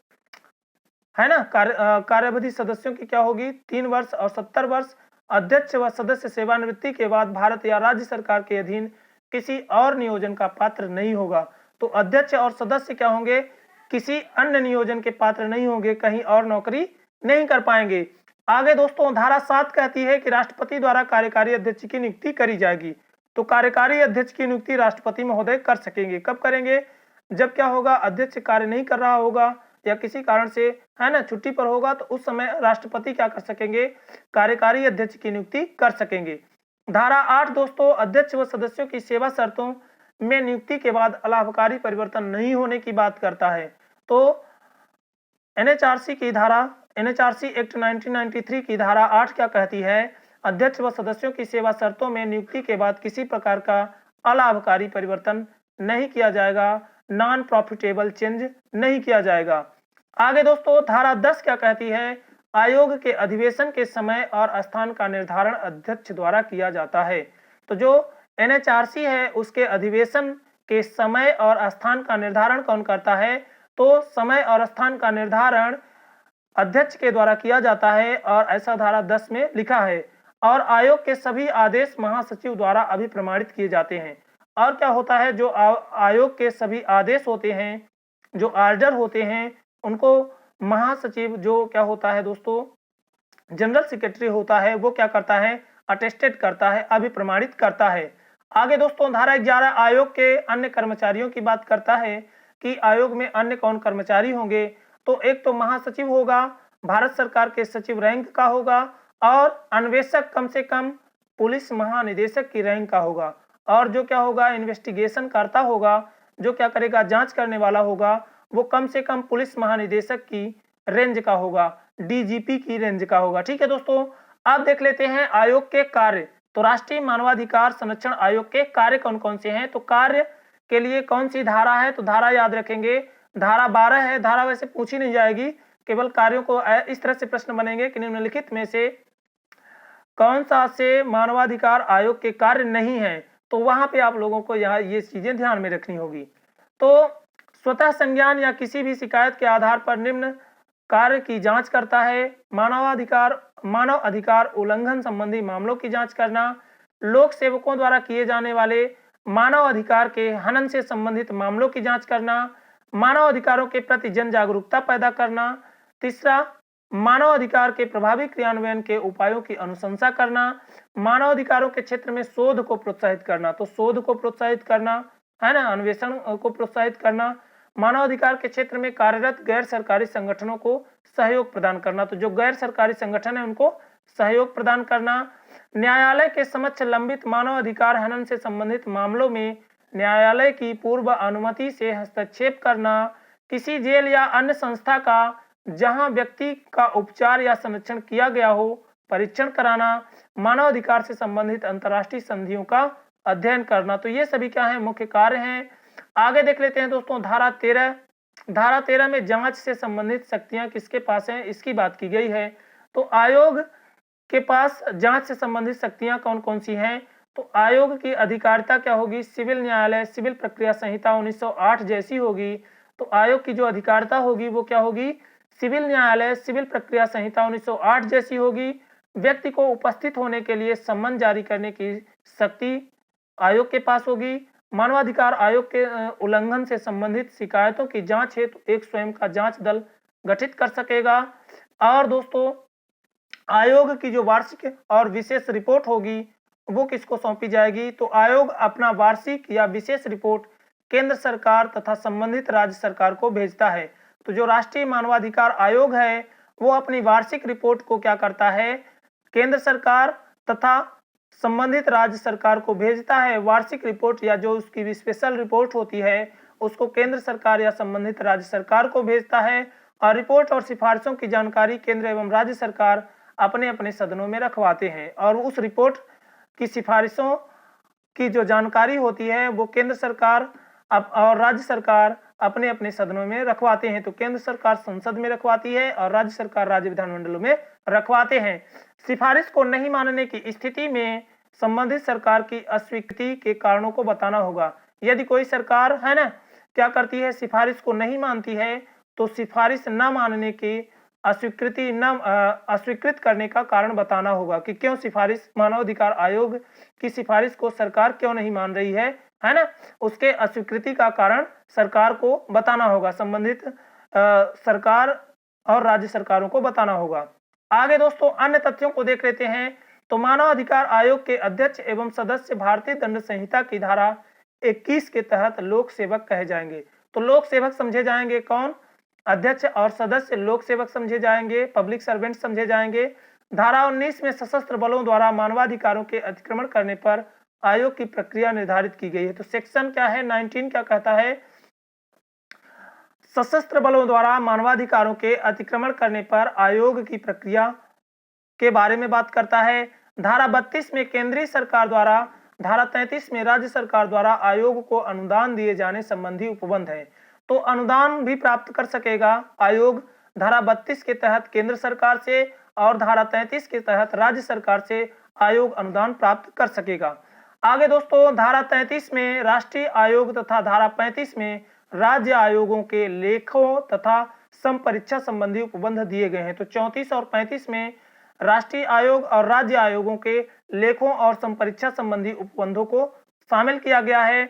है ना, कार्यावधि सदस्यों की क्या होगी, 3 वर्ष और 70 वर्ष। अध्यक्ष व सदस्य सेवानिवृत्ति के बाद भारत या राज्य सरकार के अधीन किसी और नियोजन का पात्र नहीं होगा। तो अध्यक्ष और सदस्य क्या होंगे, किसी अन्य नियोजन के पात्र नहीं होंगे, कहीं और नौकरी नहीं कर पाएंगे। आगे दोस्तों धारा 7 कहती है कि राष्ट्रपति द्वारा कार्यकारी अध्यक्ष की नियुक्ति करी जाएगी। तो कार्यकारी अध्यक्ष की नियुक्ति राष्ट्रपति महोदय कर सकेंगे। कब करेंगे, जब क्या होगा, अध्यक्ष कार्य नहीं कर रहा होगा या किसी कारण से, है ना, छुट्टी पर होगा, तो उस समय राष्ट्रपति क्या कर सकेंगे, कार्यकारी अध्यक्ष की नियुक्ति कर सकेंगे। धारा 8 दोस्तों अध्यक्ष व सदस्यों की सेवा शर्तों में नियुक्ति के बाद अलाभकारी परिवर्तन नहीं होने की बात करता है। तो एनएचआरसी एक्ट 1993 की धारा 8 क्या कहती है, अध्यक्ष व सदस्यों की सेवा शर्तों में नियुक्ति के बाद किसी प्रकार का अलाभकारी परिवर्तन नहीं किया जाएगा, नॉन प्रॉफिटेबल चेंज नहीं किया जाएगा। आगे दोस्तों धारा 10 क्या कहती है, आयोग के अधिवेशन के समय और स्थान का निर्धारण अध्यक्ष द्वारा किया जाता है। तो जो एनएचआरसी है उसके अधिवेशन के समय और स्थान का निर्धारण कौन करता है, तो समय और स्थान का निर्धारण अध्यक्ष के द्वारा किया जाता है और ऐसा धारा 10 में लिखा है। और आयोग के सभी आदेश महासचिव द्वारा अभिप्रमाणित किए जाते हैं। और क्या होता है, जो आयोग के सभी आदेश होते हैं, जो ऑर्डर होते हैं, उनको महासचिव जो क्या होता है दोस्तों, जनरल सेक्रेटरी होता है, वो क्या करता है, अटेस्टेड करता है, अभिप्रमाणित करता है। आगे दोस्तों धारा 11 आयोग के अन्य कर्मचारियों की बात करता है कि आयोग में अन्य कौन कर्मचारी होंगे। तो एक तो महासचिव होगा, भारत सरकार के सचिव रैंक का होगा, और अन्वेषक कम से कम पुलिस महानिदेशक की रैंक का होगा, और जो क्या होगा, इन्वेस्टिगेशन करता होगा, जो क्या करेगा, जांच करने वाला होगा, वो कम से कम पुलिस महानिदेशक की रेंज का होगा, डीजीपी की रेंज का होगा। ठीक है दोस्तों, अब देख लेते हैं आयोग के कार्य। तो राष्ट्रीय मानवाधिकार संरक्षण आयोग के कार्य कौन कौन से हैं? तो कार्य के लिए कौन सी धारा है? तो धारा याद रखेंगे, धारा 12 है। धारा वैसे पूछी नहीं जाएगी, केवल कार्यों को इस तरह से प्रश्न बनेंगे कि निम्नलिखित में से कौन सा से मानवाधिकार आयोग के कार्य नहीं है, तो वहां पे आप लोगों को यहाँ ये चीजें ध्यान में रखनी होगी। तो स्वतः संज्ञान या किसी भी शिकायत के आधार पर निम्न कार्य की जांच करता है। मानव अधिकार उल्लंघन संबंधी मामलों की जांच करना, लोक सेवकों द्वारा किए जाने वाले मानव अधिकार के हनन से संबंधित मामलों की जांच करना, मानव अधिकारों के प्रति जन जागरूकता पैदा करना। तीसरा, मानव अधिकार के प्रभावी क्रियान्वयन के उपायों की अनुशंसा करना, मानव अधिकारों के क्षेत्र में शोध को प्रोत्साहित करना, तो शोध को प्रोत्साहित करना है ना, अन्वेषण को प्रोत्साहित करना, मानव अधिकार के क्षेत्र में कार्यरत गैर सरकारी संगठनों को सहयोग प्रदान करना, तो जो गैर सरकारी संगठन है उनको सहयोग प्रदान करना, न्यायालय के समक्ष लंबित मानव अधिकार हनन से संबंधित मामलों में न्यायालय की पूर्व अनुमति से हस्तक्षेप करना, किसी जेल या अन्य संस्था का जहां व्यक्ति का उपचार या संरक्षण किया गया हो परीक्षण कराना, मानव अधिकार से संबंधित अंतर्राष्ट्रीय संधियों का अध्ययन करना। तो ये सभी क्या है? मुख्य कार्य हैं। आगे देख लेते हैं दोस्तों धारा 13। धारा 13 में जांच से संबंधित शक्तियां किसके पास हैं, इसकी बात की गई है। तो आयोग के पास जांच से संबंधित शक्तियां कौन कौन सी हैं? तो आयोग की अधिकारिता क्या होगी? सिविल न्यायालय सिविल प्रक्रिया संहिता 1908 जैसी होगी। तो आयोग की जो अधिकारिता होगी वो क्या होगी? सिविल न्यायालय सिविल प्रक्रिया संहिता 1908 जैसी होगी। व्यक्ति को उपस्थित होने के लिए सम्मन जारी करने की शक्ति आयोग के पास होगी। मानवाधिकार आयोग के उल्लंघन से संबंधित शिकायतों की जांच हेतु एक स्वयं का जांच दल गठित कर सकेगा। और दोस्तों आयोग की जो वार्षिक और विशेष रिपोर्ट होगी वो किसको सौंपी जाएगी? तो आयोग अपना वार्षिक या विशेष रिपोर्ट केंद्र सरकार तथा संबंधित राज्य सरकार को भेजता है। तो जो राष्ट्रीय मानवाधिकार आयोग है वो अपनी वार्षिक रिपोर्ट को क्या करता है? केंद्र सरकार तथा संबंधित राज्य सरकार को भेजता है। वार्षिक रिपोर्ट या जो उसकी स्पेशल रिपोर्ट होती है उसको केंद्र सरकार या संबंधित राज्य सरकार को भेजता है। और रिपोर्ट और सिफारिशों की जानकारी केंद्र एवं राज्य सरकार अपने अपने सदनों में रखवाते हैं। और उस रिपोर्ट की सिफारिशों की जो जानकारी होती है वो केंद्र सरकार और राज्य सरकार अपने अपने सदनों में रखवाते हैं। तो केंद्र सरकार संसद में रखवाती है और राज्य सरकार राज्य विधानमंडलों में रखवाते हैं। सिफारिश को नहीं मानने की स्थिति में संबंधित सरकार की अस्वीकृति के कारणों को बताना होगा। यदि कोई सरकार है ना क्या करती है, सिफारिश को नहीं मानती है, तो सिफारिश न मानने की अस्वीकृत करने का कारण बताना होगा कि क्यों सिफारिश मानवाधिकार आयोग की सिफारिश को सरकार क्यों नहीं मान रही है ना, उसके अस्वीकृति का कारण सरकार को बताना होगा, संबंधित सरकार और राज्य सरकारों को बताना होगा। आगे दोस्तों अन्य तथ्यों को देख लेते हैं। तो मानव अधिकार आयोग के अध्यक्ष एवं सदस्य भारतीय दंड संहिता की धारा 21 के तहत लोक सेवक कहे जाएंगे। तो लोक सेवक समझे जाएंगे कौन? अध्यक्ष और सदस्य लोक सेवक समझे जाएंगे, पब्लिक सर्वेंट समझे जाएंगे। धारा 19 में सशस्त्र बलों द्वारा मानवाधिकारों के अतिक्रमण करने पर आयोग की प्रक्रिया निर्धारित की गई है। तो सेक्शन क्या है? 19 क्या कहता है? सशस्त्र बलों द्वारा मानवाधिकारों के अतिक्रमण करने पर आयोग की प्रक्रिया के बारे में बात करता है। धारा 32 में केंद्रीय सरकार द्वारा, धारा 33 में राज्य सरकार द्वारा आयोग को अनुदान दिए जाने संबंधी उपबंध है। तो अनुदान भी प्राप्त कर सकेगा आयोग धारा 32 के तहत केंद्र सरकार से, और धारा 33 के तहत राज्य सरकार से आयोग अनुदान प्राप्त कर सकेगा। आगे दोस्तों धारा 33 में राष्ट्रीय आयोग तथा धारा 35 में राज्य आयोगों के लेखों तथा संपरीक्षा संबंधी उपबंध दिए गए हैं। तो 34 और 35 में राष्ट्रीय आयोग और राज्य आयोगों के लेखों और संपरीक्षा संबंधी उपबंधों को शामिल किया गया है।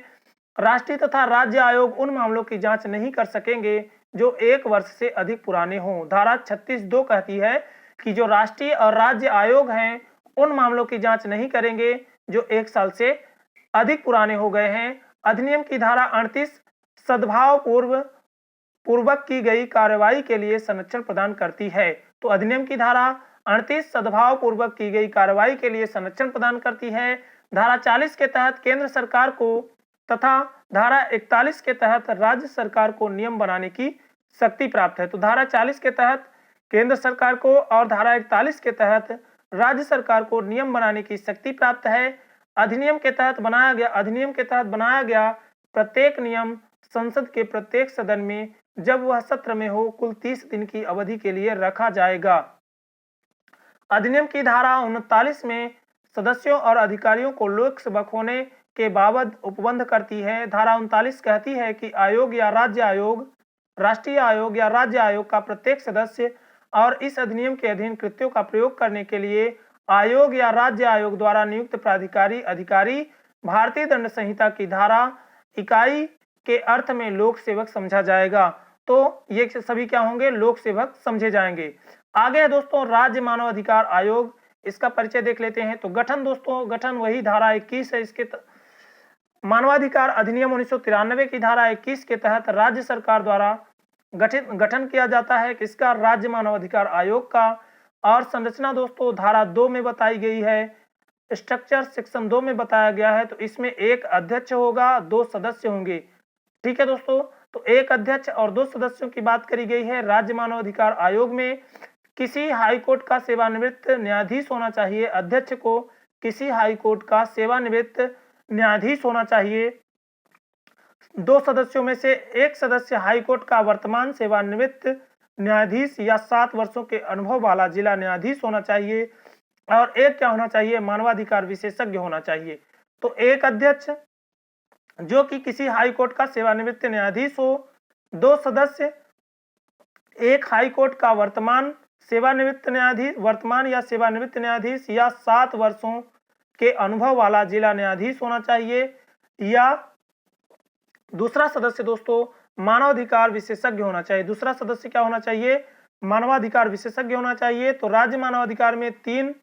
राष्ट्रीय तथा राज्य आयोग उन मामलों की जांच नहीं कर सकेंगे जो 1 वर्ष से अधिक पुराने हों। धारा 36(2) कहती है कि जो राष्ट्रीय और राज्य आयोग हैं उन मामलों की जांच नहीं करेंगे जो 1 साल से अधिक पुराने हो गए हैं। अधिनियम की धारा 38 सद्भाव पूर्वक की गई कार्रवाई के लिए संरक्षण प्रदान करती है। तो अधिनियम की धारा 38 सद्भाव पूर्वक की गई कार्रवाई के लिए संरक्षण प्रदान करती है। धारा 40 के तहत केंद्र सरकार को तथा धारा 41 के तहत राज्य सरकार को नियम बनाने की शक्ति प्राप्त है। तो धारा 40 के तहत केंद्र सरकार को और धारा 41 के तहत राज्य सरकार को नियम बनाने की शक्ति प्राप्त है। अधिनियम के तहत बनाया गया प्रत्येक नियम संसद के प्रत्येक सदन में जब वह सत्र में हो कुल 30 दिन की अवधि के लिए रखा जाएगा। अधिनियम की धारा 39 में सदस्यों और अधिकारियों को लोक सेवक होने के बाबत उपबंध करती है। धारा 39 कहती है कि आयोग या राज्य आयोग, राष्ट्रीय आयोग या राज्य आयोग का प्रत्येक सदस्य और इस अधिनियम के अधीन कृत्यों का प्रयोग करने के लिए आयोग या राज्य आयोग द्वारा नियुक्त प्राधिकारी अधिकारी भारतीय दंड संहिता की धारा इकाई के अर्थ में लोक सेवक समझा जाएगा। तो ये सभी क्या होंगे? लोक सेवक समझे जाएंगे। आगे है दोस्तों राज्य मानव अधिकार आयोग, इसका परिचय देख लेते हैं। तो गठन दोस्तों, गठन वही धारा 21 है। इसके मानवाधिकार अधिनियम 1993 की धारा 21 के तहत राज्य सरकार द्वारा गठन किया जाता है किसका? राज्य मानवाधिकार आयोग का। और संरचना दोस्तों धारा 2 में बताई गई है, स्ट्रक्चर सेक्शन 2 में बताया गया है। तो इसमें एक अध्यक्ष होगा, 2 सदस्य होंगे। ठीक है दोस्तों, तो एक अध्यक्ष और 2 सदस्यों की बात करी गई है। राज्य मानवाधिकार आयोग में किसी हाईकोर्ट का सेवानिवृत्त न्यायाधीश होना चाहिए। अध्यक्ष को किसी हाईकोर्ट का सेवानिवृत्त न्यायाधीश होना चाहिए। 2 सदस्यों में से एक सदस्य हाईकोर्ट का वर्तमान सेवानिवृत्त न्यायाधीश या 7 वर्षों के अनुभव वाला जिला न्यायाधीश होना चाहिए। और एक क्या होना चाहिए? मानवाधिकार विशेषज्ञ होना चाहिए। तो एक अध्यक्ष जो कि किसी हाईकोर्ट का सेवानिवृत्त न्यायाधीश हो, 2 सदस्य, एक हाईकोर्ट का वर्तमान या सेवानिवृत्त न्यायाधीश या 7 वर्षों के अनुभव वाला जिला न्यायाधीश होना चाहिए। या दूसरा सदस्य दोस्तों मानवाधिकार विशेषज्ञ होना चाहिए। दूसरा सदस्य क्या होना चाहिए? मानवाधिकार विशेषज्ञ होना चाहिए। तो राज्य मानवाधिकार में 3,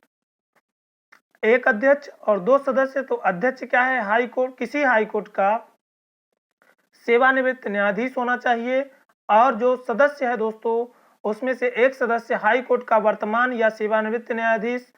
एक अध्यक्ष और 2 सदस्य। तो अध्यक्ष क्या है? हाईकोर्ट, किसी हाईकोर्ट का सेवानिवृत्त न्यायाधीश होना चाहिए। और जो सदस्य है दोस्तों उसमें से एक सदस्य हाईकोर्ट का वर्तमान या सेवानिवृत्त न्यायाधीश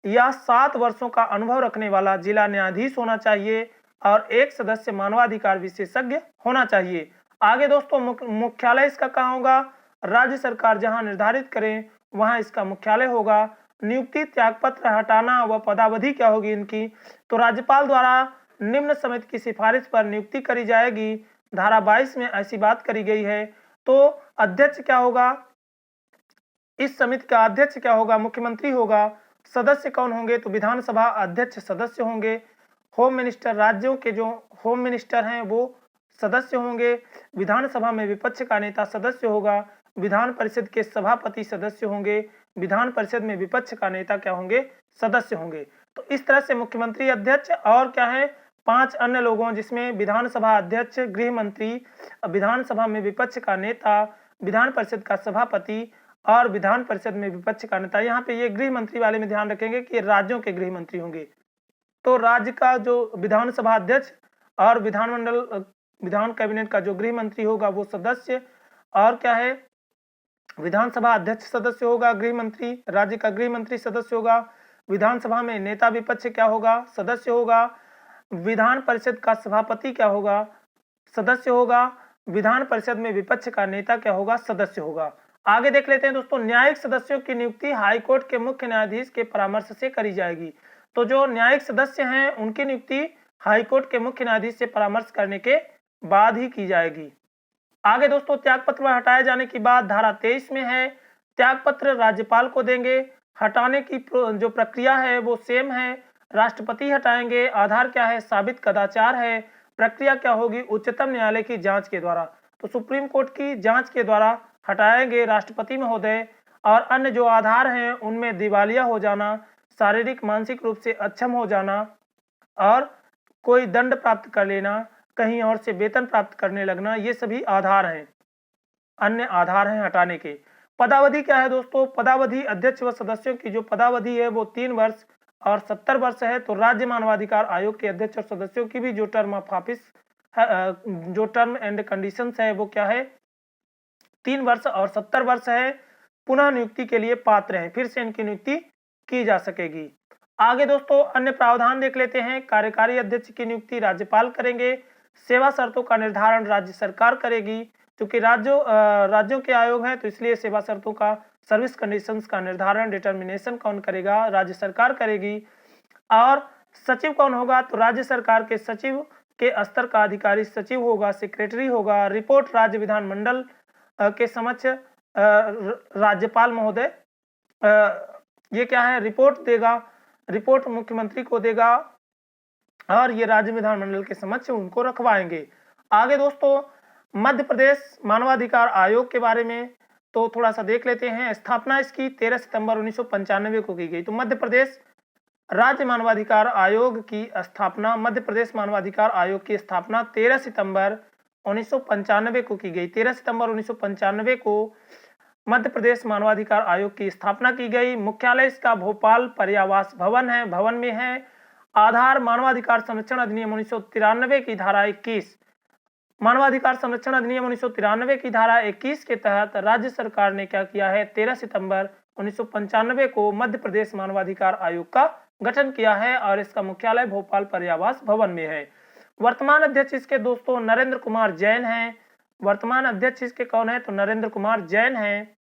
या 7 वर्षों का अनुभव रखने वाला जिला न्यायाधीश होना चाहिए। और एक सदस्य मानवाधिकार विशेषज्ञ होना चाहिए। आगे दोस्तों मुख्यालय इसका कहाँ होगा? राज्य सरकार जहां निर्धारित करें वहां इसका मुख्यालय होगा। नियुक्ति, त्यागपत्र हटाना व पदावधि क्या होगी इनकी? तो राज्यपाल द्वारा निम्न समिति की सिफारिश पर नियुक्ति करी जाएगी। धारा 22 में ऐसी बात करी गई है। तो अध्यक्ष क्या होगा? इस समिति का अध्यक्ष क्या होगा? मुख्यमंत्री होगा। सदस्य कौन होंगे? तो विधानसभा अध्यक्ष सदस्य होंगे। होम मिनिस्टर, राज्यों के जो होम मिनिस्टर हैं वो सदस्य होंगे। विधानसभा में विपक्ष का नेता सदस्य होगा। विधान परिषद के सभापति सदस्य होंगे। विधान परिषद में विपक्ष का नेता क्या होंगे? सदस्य होंगे। तो इस तरह से मुख्यमंत्री अध्यक्ष और क्या है? 5 अन्य लोगों जिसमें विधानसभा अध्यक्ष, गृह मंत्री, विधानसभा में विपक्ष का नेता, विधान परिषद का सभापति और विधान परिषद में विपक्ष का नेता। यहाँ पे ये गृह मंत्री वाले में ध्यान रखेंगे कि राज्यों के गृह मंत्री होंगे। तो राज्य का जो विधानसभा अध्यक्ष और विधान कैबिनेट का जो गृह मंत्री होगा वो सदस्य, और क्या है? विधानसभा अध्यक्ष सदस्य होगा, गृह मंत्री, राज्य का गृह मंत्री सदस्य होगा। विधानसभा में नेता विपक्ष क्या होगा? सदस्य होगा। विधान परिषद का सभापति क्या होगा? सदस्य होगा। विधान परिषद में विपक्ष का नेता क्या होगा? सदस्य होगा। आगे देख लेते हैं दोस्तों, न्यायिक सदस्यों की नियुक्ति हाईकोर्ट के मुख्य न्यायाधीश के परामर्श से करी जाएगी। तो जो न्यायिक सदस्य हैं उनकी नियुक्ति हाईकोर्ट के मुख्य न्यायाधीश से परामर्श करने के बाद ही की जाएगी। आगे दोस्तों त्यागपत्र हटाए जाने की बात धारा 23 में है। त्यागपत्र राज्यपाल को देंगे। हटाने की जो प्रक्रिया है वो सेम है, राष्ट्रपति हटाएंगे। आधार क्या है? साबित कदाचार है। प्रक्रिया क्या होगी? उच्चतम न्यायालय की जांच के द्वारा। तो सुप्रीम कोर्ट की जांच के द्वारा हटाएंगे राष्ट्रपति महोदय। और अन्य जो आधार हैं उनमें दिवालिया हो जाना, शारीरिक मानसिक रूप से अक्षम हो जाना और कोई दंड प्राप्त कर लेना, कहीं और से वेतन प्राप्त करने लगना, ये सभी आधार हैं, अन्य आधार हैं हटाने के। पदावधि क्या है दोस्तों? पदावधि अध्यक्ष व सदस्यों की जो पदावधि है वो 3 वर्ष और 70 वर्ष है। तो राज्य मानवाधिकार आयोग के अध्यक्ष और सदस्यों की भी जो टर्म ऑफ ऑफिस जो टर्म एंड कंडीशंस है वो क्या है? 3 वर्ष और 70 वर्ष है। पुनः नियुक्ति के लिए पात्र हैं, फिर से इनकी नियुक्ति की जा सकेगी। आगे दोस्तों अन्य प्रावधान देख लेते हैं। कार्यकारी अध्यक्ष की नियुक्ति राज्यपाल करेंगे। सेवा शर्तों का निर्धारण राज्य सरकार करेगी। क्योंकि राज्यों के आयोग हैं तो इसलिए सेवा शर्तों का सर्विस कंडीशंस का निर्धारण डिटर्मिनेशन कौन करेगा? राज्य सरकार करेगी। और सचिव कौन होगा? तो राज्य सरकार के सचिव के स्तर का अधिकारी सचिव होगा, सेक्रेटरी होगा। रिपोर्ट राज्य विधानमंडल के समक्ष राज्यपाल महोदय ये क्या है, रिपोर्ट देगा, रिपोर्ट मुख्यमंत्री को देगा और ये राज्य विधानमंडल के समक्ष उनको रखवाएंगे। आगे दोस्तों मध्य प्रदेश मानवाधिकार आयोग के बारे में तो थोड़ा सा देख लेते हैं। स्थापना इसकी 13 सितंबर 1995 को की गई। तो मध्य प्रदेश राज्य मानवाधिकार आयोग की स्थापना, मध्य प्रदेश मानवाधिकार आयोग की स्थापना 13 सितंबर 1995 को की गई। 13 सितंबर 1995 को मध्य प्रदेश मानवाधिकार आयोग की स्थापना की गई। मुख्यालय इसका भोपाल पर्यावास भवन है, भवन में है। आधार मानवाधिकार संरक्षण अधिनियम 1993 की धारा 21, मानवाधिकार संरक्षण अधिनियम 1993 की धारा 21 के तहत राज्य सरकार ने क्या किया है, 13 सितंबर 1995 को मध्य प्रदेश मानवाधिकार आयोग का गठन किया है और इसका मुख्यालय भोपाल पर्यावास भवन में है। वर्तमान अध्यक्ष इसके दोस्तों नरेंद्र कुमार जैन हैं। वर्तमान अध्यक्ष इसके कौन है? तो नरेंद्र कुमार जैन हैं।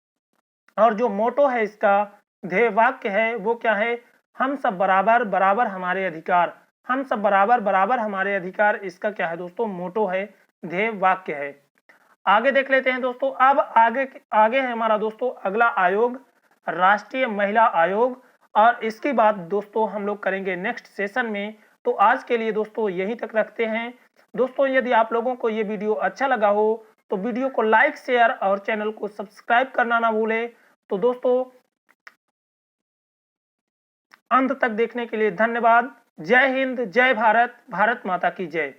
और जो मोटो है इसका, ध्येय वाक्य है, वो क्या है? हम सब बराबर, बराबर हमारे अधिकार। हम सब बराबर, बराबर हमारे अधिकार, इसका क्या है दोस्तों? मोटो है, ध्येय वाक्य है। आगे देख लेते हैं दोस्तों। अब आगे है हमारा दोस्तों अगला आयोग, राष्ट्रीय महिला आयोग, और इसकी बात दोस्तों हम लोग करेंगे नेक्स्ट सेशन में। तो आज के लिए दोस्तों यहीं तक रखते हैं। दोस्तों यदि आप लोगों को ये वीडियो अच्छा लगा हो तो वीडियो को लाइक, शेयर और चैनल को सब्सक्राइब करना ना भूलें। तो दोस्तों अंत तक देखने के लिए धन्यवाद। जय हिंद, जय भारत, भारत माता की जय।